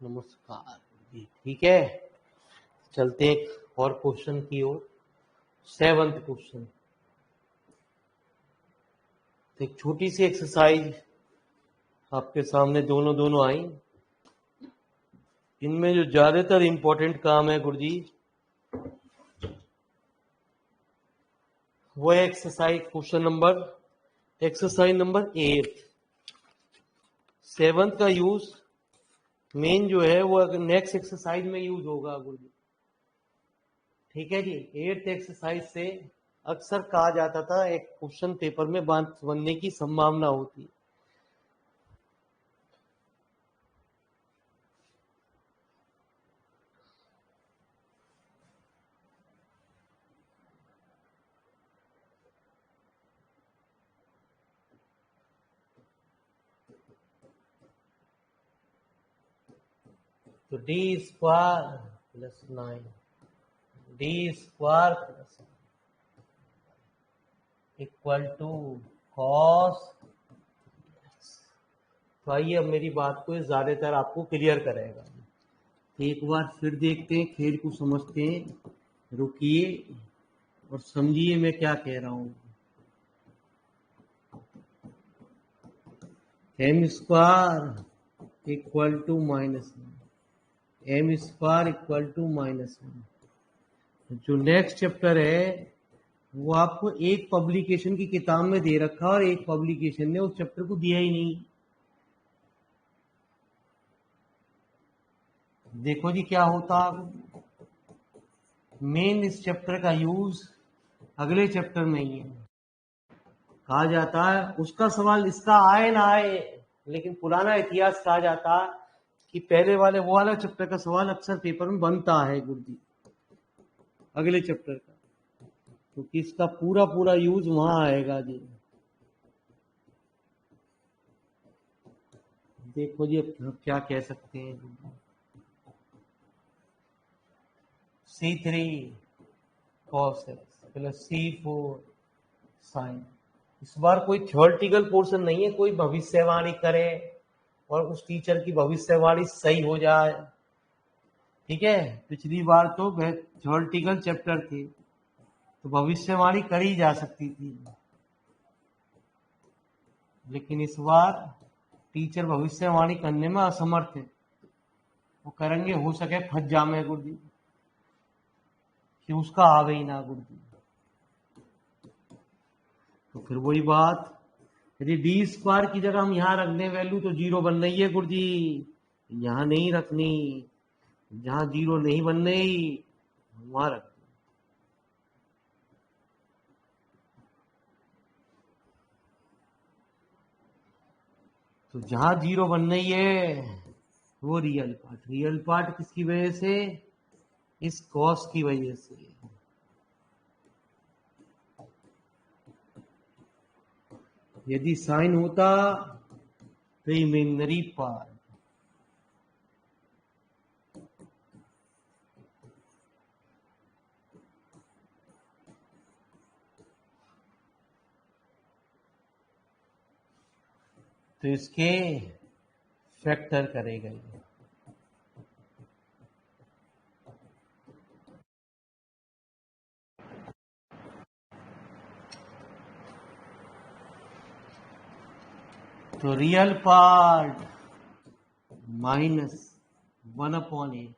नमस्कार जी। ठीक है, चलते एक और क्वेश्चन की ओर। 7th क्वेश्चन, एक छोटी सी एक्सरसाइज आपके सामने दोनों आई। इनमें जो ज्यादातर इंपॉर्टेंट काम है गुरु जी, वो है एक्सरसाइज नंबर 8। 7th का यूज मेन जो है वो नेक्स्ट एक्सरसाइज में यूज होगा गुरु जी। ठीक है जी। 8th एक्सरसाइज से अक्सर कहा जाता था एक क्वेश्चन पेपर में बनने की संभावना होती है। तो D square plus 9, D square plus equal to cos. तो आइए अब मेरी बात को ज्यादातर आपको क्लियर करेगा। एक बार फिर देखते हैं, खेल को समझते हैं। रुकिए और समझिए मैं क्या कह रहा हूं। M square equal to -1, M square equal to -1। जो नेक्स्ट चैप्टर है वो आपको एक पब्लिकेशन की किताब में दे रखा और एक पब्लिकेशन ने उस चैप्टर को दिया ही नहीं। देखो जी क्या होता, मेन इस चैप्टर का यूज अगले चैप्टर में ही है। कहा जाता है उसका सवाल इसका आए ना आए, लेकिन पुराना इतिहास कहा जाता कि पहले वाले वो वाला चैप्टर का सवाल अक्सर पेपर में बनता है गुरु जी, अगले चैप्टर का, क्योंकि तो इसका पूरा यूज वहां आएगा जी। देखो जी अब क्या कह सकते हैं। C3 cos x plus C4 sin। इस बार कोई थ्योरेटिकल पोर्शन नहीं है, कोई भविष्यवाणी करे और उस टीचर की भविष्यवाणी सही हो जाए। ठीक है, पिछली बार तो थ्योरेटिकल चैप्टर थे तो भविष्यवाणी करी जा सकती थी, लेकिन इस बार टीचर भविष्यवाणी करने में असमर्थ है। वो करेंगे हो सके फंस जामे गुरु जी, कि उसका आवे ही ना गुरु जी। तो फिर वही बात, यदि डी स्क्वायर की जगह हम यहां रख दें वैल्यू तो 0 बन रही है गुरु जी, यहां नहीं रखनी। जहां 0 नहीं बन रही वहां रख। तो जहां 0 बन रही है वो रियल पार्ट किसकी वजह से, इस कॉस की वजह से। यदि साइन होता तो इमेजिनरी पार्ट, तो इसके फैक्टर करेगा ये। तो रियल पार्ट -1/8,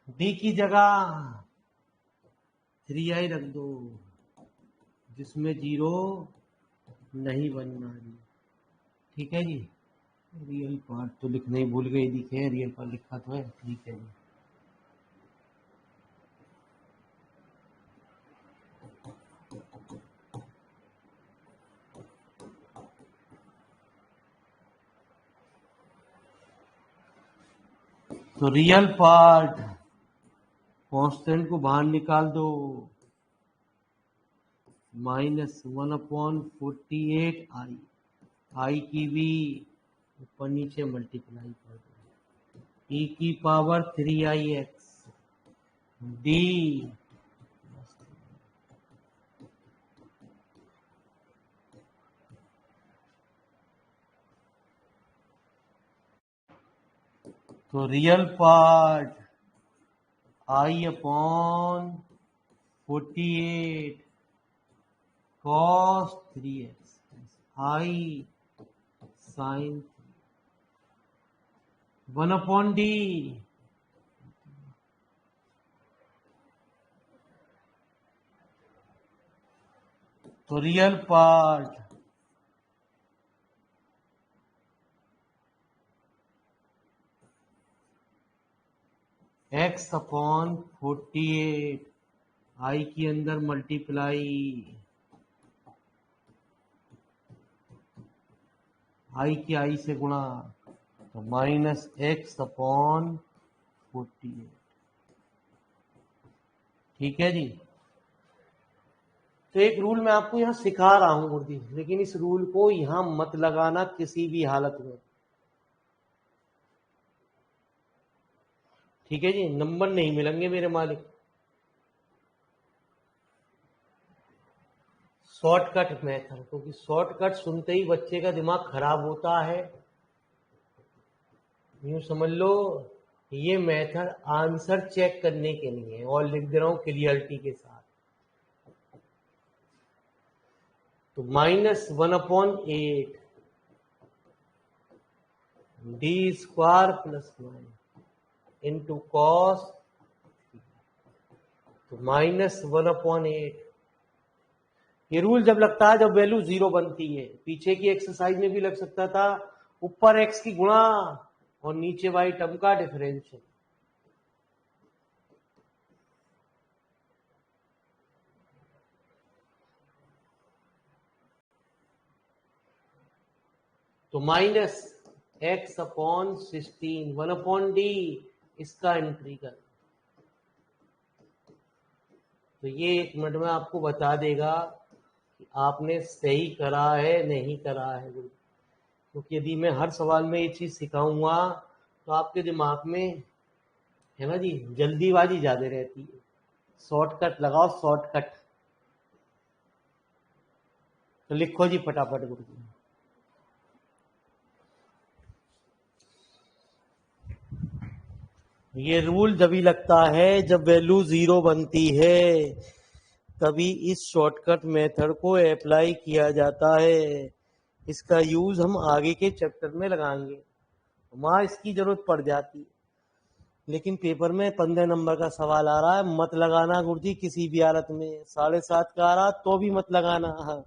डी की जगह 3i रख दो, जिसमें 0 नहीं बनना जी। ठीक है जी। रियल पार्ट तो लिखने ही भूल गए, दिखे रियल पार्ट लिखा तो है। ठीक है जी। तो रियल पार्ट कांस्टेंट को बाहर निकाल दो, -1/48i, आई की भी ऊपर नीचे मल्टीप्लाई कर दो, e की पावर 3ix डी। तो real part I upon 48 cos 3x I sin 1 upon D तो real part x upon 48 I के अंदर मल्टीप्लाई I की I से गुणा तो माइनस एक्स अपॉन 48। ठीक है जी। तो एक रूल मैं आपको यहां सिखा रहा हूं गुरुजी, लेकिन इस रूल को यहां मत लगाना किसी भी हालत में। ठीक है जी, नंबर नहीं मिलेंगे मेरे मालिक। शॉर्टकट मेथड, क्योंकि शॉर्टकट सुनते ही बच्चे का दिमाग खराब होता है। यूं समझ लो ये मेथड आंसर चेक करने के लिए है, और लिख दे रहा हूं क्लियरिटी के साथ। तो -1/8 D square plus 9 into cos, तो -1/8। ये रूल जब लगता है जब वैल्यू 0 बनती है। पीछे की एक्सरसाइज में भी लग सकता था, ऊपर x की गुणा और नीचे y टर्म का डिफरेंशियल। तो -x अपॉन 16 1/d इसका एंट्री कर। तो ये 1 मिनट में आपको बता देगा कि आपने सही करा है नहीं करा है। क्योंकि यदि मैं हर सवाल में ये चीज सिखाऊंगा तो आपके दिमाग में है ना जी जल्दीबाजी ज्यादा रहती है। शॉर्टकट लगाओ शॉर्टकट। तो लिखो जी फटाफट गुरु जी। ये रूल जब ही लगता है जब वैल्यू 0 बनती है, तभी इस शॉर्टकट मेथड को अप्लाई किया जाता है। इसका यूज हम आगे के चैप्टर में लगाएंगे, वहां इसकी जरूरत पड़ जाती है। लेकिन पेपर में 15 नंबर का सवाल आ रहा है, मत लगाना गुरुजी किसी भी हालत में। 7.5 का आ रहा तो भी मत लगाना। हाँ।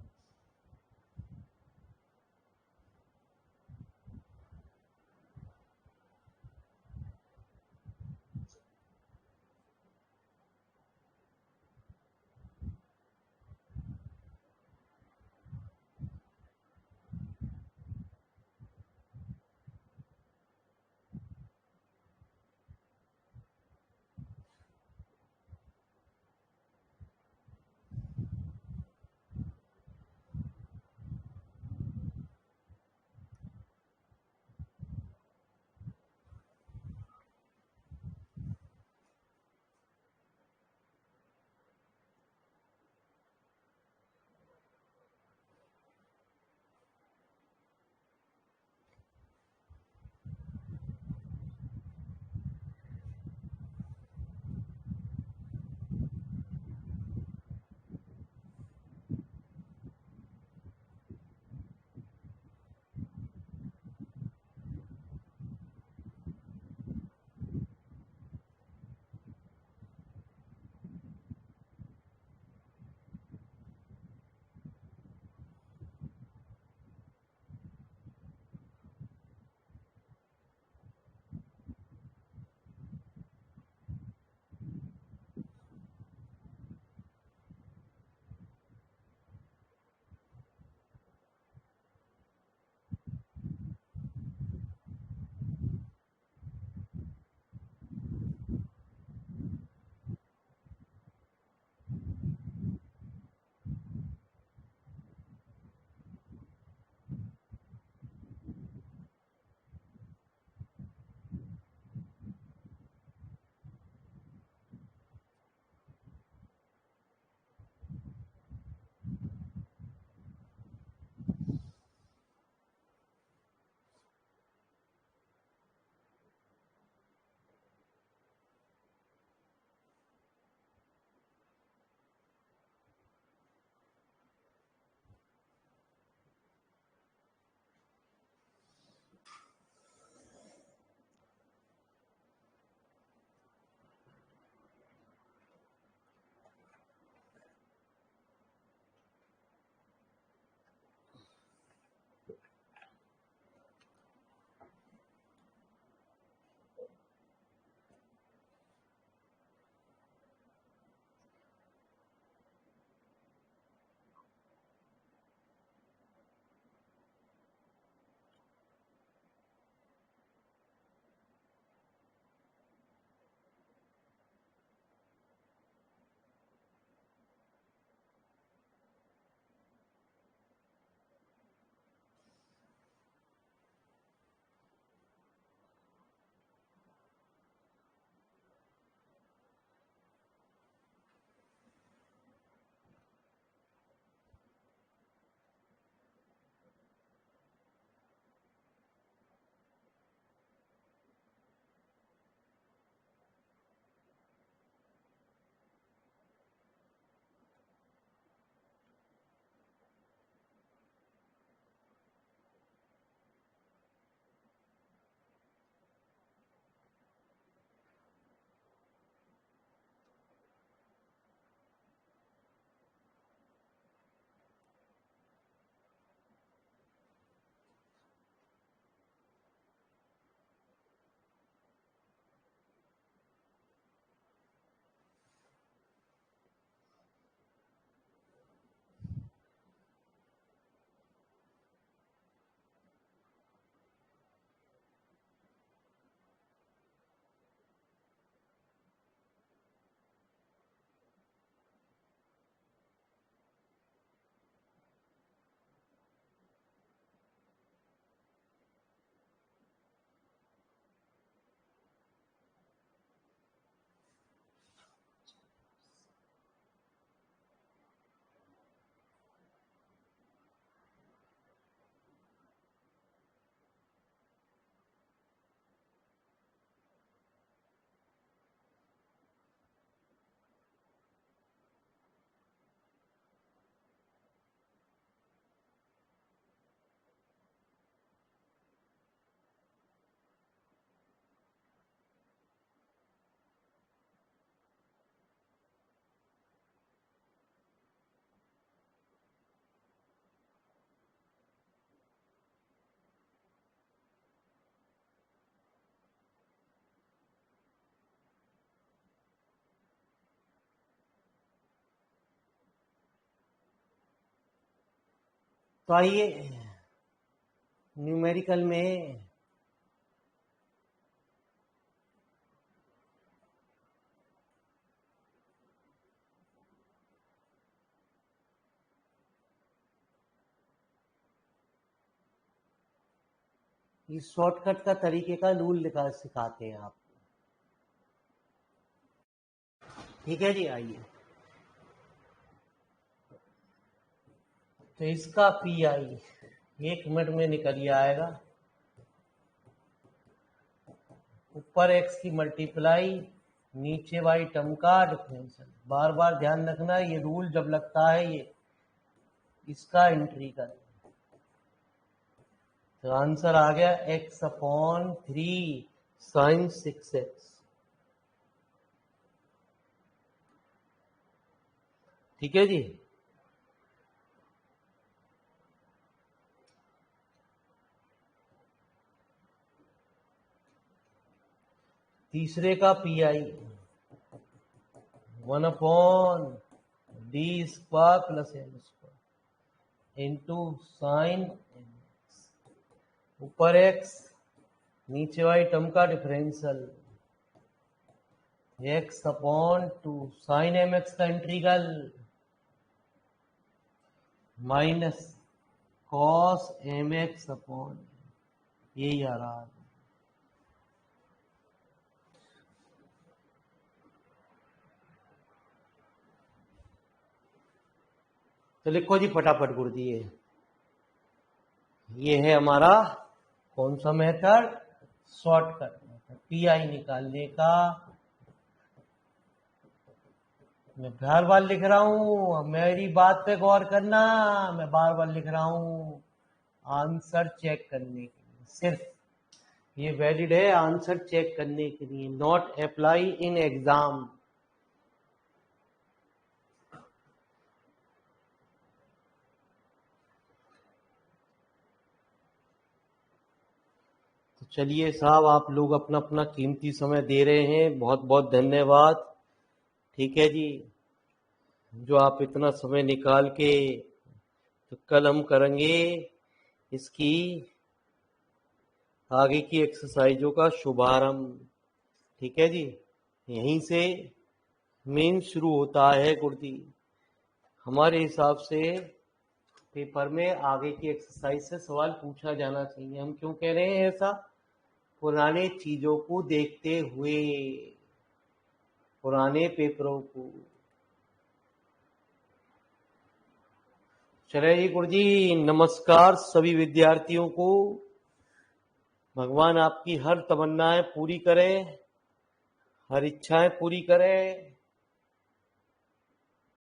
तो आइए न्यूमेरिकल में इस शॉर्टकट का तरीके का रूल सिखाते हैं आपको। ठीक है जी, आइए। तो इसका पी आई 1 मिनट में निकल आएगा। ऊपर एक्स की मल्टीप्लाई, नीचे वाई टर्म का डिफरेंशियल। बार बार ध्यान रखना, ये रूल जब लगता है ये इसका एंट्री कर। तो आंसर आ गया x/3 sin 6x। ठीक है जी। तीसरे का P I 1/d² + m² into sine ऊपर x नीचे वाली टर्म का डिफरेंशियल x/2 साइन mx का इंटीग्रल माइनस cos mx यही आ रहा है। तो लिखो जी फटाफट गुरुजी, ये है हमारा कौन सा method? Shortcut method. P I निकालने का मैं बार बार लिख रहा हूं, मेरी बात पे गौर करना, मैं बार बार लिख रहा हूं आंसर चेक करने के लिए। सिर्फ ये वैलिड है आंसर चेक करने के लिए, नॉट अप्लाई इन एग्जाम। तो चलिए साहब, आप लोग अपना अपना कीमती समय दे रहे हैं, बहुत बहुत धन्यवाद। ठीक है जी, जो आप इतना समय निकाल के, तो कल हम करेंगे इसकी आगे की एक्सरसाइजों का शुभारंभ। ठीक है जी, यहीं से मेन शुरू होता है गुरुजी। हमारे हिसाब से पेपर में आगे की एक्सरसाइज से सवाल पूछा जाना चाहिए। हम क्यों कह रहे हैं ऐसा? पुराने चीजों को देखते हुए, पुराने पेपरों को। चलिए गुरुजी, नमस्कार सभी विद्यार्थियों को। भगवान आपकी हर तमन्नाएं पूरी करे, हर इच्छाएं पूरी करे।